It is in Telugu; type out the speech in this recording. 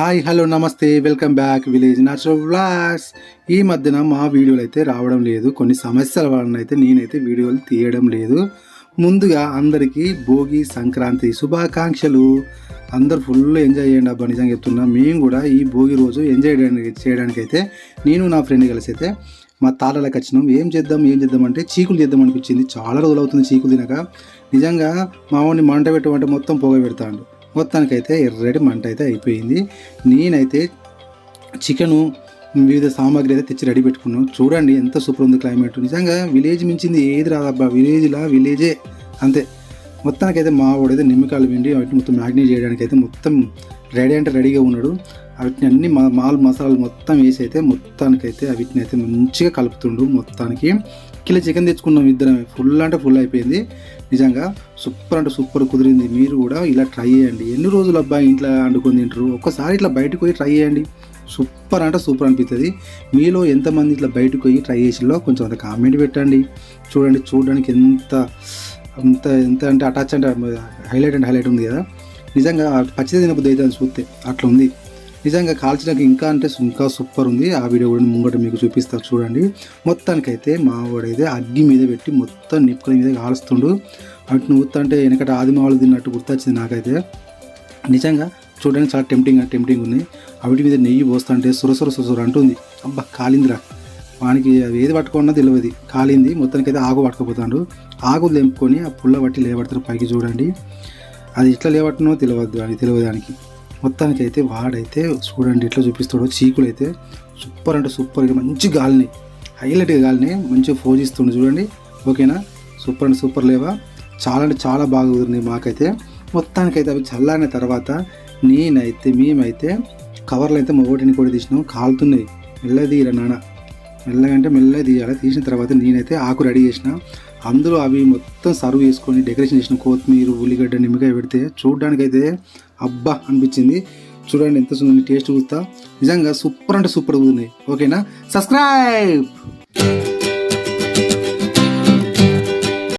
హాయ్ హలో నమస్తే welcome back village natural vlogs. ఈ మధ్యన మా వీడియోలు అయితే రావడం లేదు, కొన్ని సమస్యల వలన అయితే నేనైతే వీడియోలు తీయడం లేదు. ముందుగా అందరికీ భోగి సంక్రాంతి శుభాకాంక్షలు. అందరు ఫుల్ ఎంజాయ్ చేయండి అబ్బా, నిజంగా చెప్తున్నా. మేము కూడా ఈ భోగి రోజు ఎంజాయ్ చేయడానికి అయితే నేను నా ఫ్రెండ్ కలిసి అయితే మా తాళలకు వచ్చినాం. ఏం చేద్దాం అంటే చీకులు చేద్దాం అనిపించింది. చాలా రోజులు అవుతుంది చీకులు తినక. నిజంగా మా వాడిని మంట పెట్టమంటే మొత్తం పొగ పెడతాడు. మొత్తానికైతే ఎర్రటి మంట అయితే అయిపోయింది. నేనైతే చికెను వివిధ సామాగ్రి అయితే తెచ్చి రెడీ పెట్టుకున్నాను. చూడండి ఎంత సూపర్ ఉంది క్లైమేట్. నిజంగా విలేజ్ మించింది ఏది రాదబ్బా, విలేజే అంతే. మొత్తానికైతే మా వాడైతే నిమ్మకాయలు పిండి వాటిని మొత్తం మ్యాగ్నేట్ చేయడానికి అయితే మొత్తం రెడీగా ఉన్నాడు. వాటిని అన్ని మసాలాలు మొత్తం వేసి అయితే మొత్తానికైతే వీటిని అయితే మంచిగా కలుపుతుండు. మొత్తానికి కిలో చికెన్ తెచ్చుకున్నాం ఇద్దరం. ఫుల్ అంటే ఫుల్ అయిపోయింది. నిజంగా సూపర్ అంటే సూపర్ కుదిరింది. మీరు కూడా ఇలా ట్రై చేయండి. ఎన్ని రోజులు అబ్బాయి ఇంట్లో వండుకొని తింటారు, ఒక్కసారి ఇట్లా బయటకు పోయి ట్రై చేయండి. సూపర్ అంటే సూపర్ అనిపిస్తుంది. మీలో ఎంతమంది ఇట్లా బయటకు పోయి ట్రై చేసిలో కొంచెం అంత కామెంట్ పెట్టండి. చూడడానికి ఎంత అంటే అటాచ్ అంటే హైలైట్ ఉంది కదా. నిజంగా పచ్చిది తినబుద్ధి అయితే అది చూస్తే అట్లా ఉంది. నిజంగా కాల్చడానికి ఇంకా సూపర్ ఉంది. ఆ వీడియో కూడా ముంగట మీకు చూపిస్తారు చూడండి. మొత్తానికైతే మా వాడైతే అగ్గి మీద పెట్టి మొత్తం నిప్పుల మీద కాలుస్తుండు. వాటిని ఊతంటే వెనకట ఆదిమావులు తిన్నట్టు గుర్తొచ్చింది నాకైతే. నిజంగా చూడడానికి చాలా టెంప్టింగ్ ఉంది. వాటి మీద నెయ్యి పోస్తుంటే సురసుర అంటుంది. అబ్బా కాలిందిరా, వానికి ఏది పట్టుకున్నా తెలియదు, కాలింది. మొత్తానికైతే ఆకు పట్టుకుపోతాడు. ఆకు తెంపుకొని ఆ పుల్ల పట్టి లేవడతారు పైకి. చూడండి అది ఎట్లా లేవట్టనో తెలియదు దానికి. మొత్తానికైతే వాడైతే చూడండి ఎట్లా చూపిస్తాడో. చీకులు అయితే సూపర్ అంటే సూపర్గా మంచి గాలిని హైలైట్గా గాలిని మంచిగా ఫోజిస్తుండు చూడండి. ఓకేనా, సూపర్ అంటే సూపర్ లేవా. చాలా అంటే చాలా బాగా కుదిరింది మాకైతే. మొత్తానికైతే అవి చల్లారిన తర్వాత మేమైతే కవర్లు అయితే ఒకటిని కూడా తీసినాం. కాలుతున్నాయి. మెల్లగా తీయరా నాన్న, మెల్లగా తీయాలి. తీసిన తర్వాత నేనైతే ఆకు రెడీ చేసిన. అందులో అవి మొత్తం సర్వ్ చేసుకొని డెకరేషన్ చేసిన కొత్తిమీర, ఉల్లిగడ్డ, నిమ్మకాయ పెడితే చూడడానికైతే అబ్బా అనిపించింది. చూడండి ఎంత టేస్ట్ చూస్తా. నిజంగా సూపర్ అంటే సూపర్ ఉన్నాయి. ఓకేనా, సబ్స్క్రైబ్.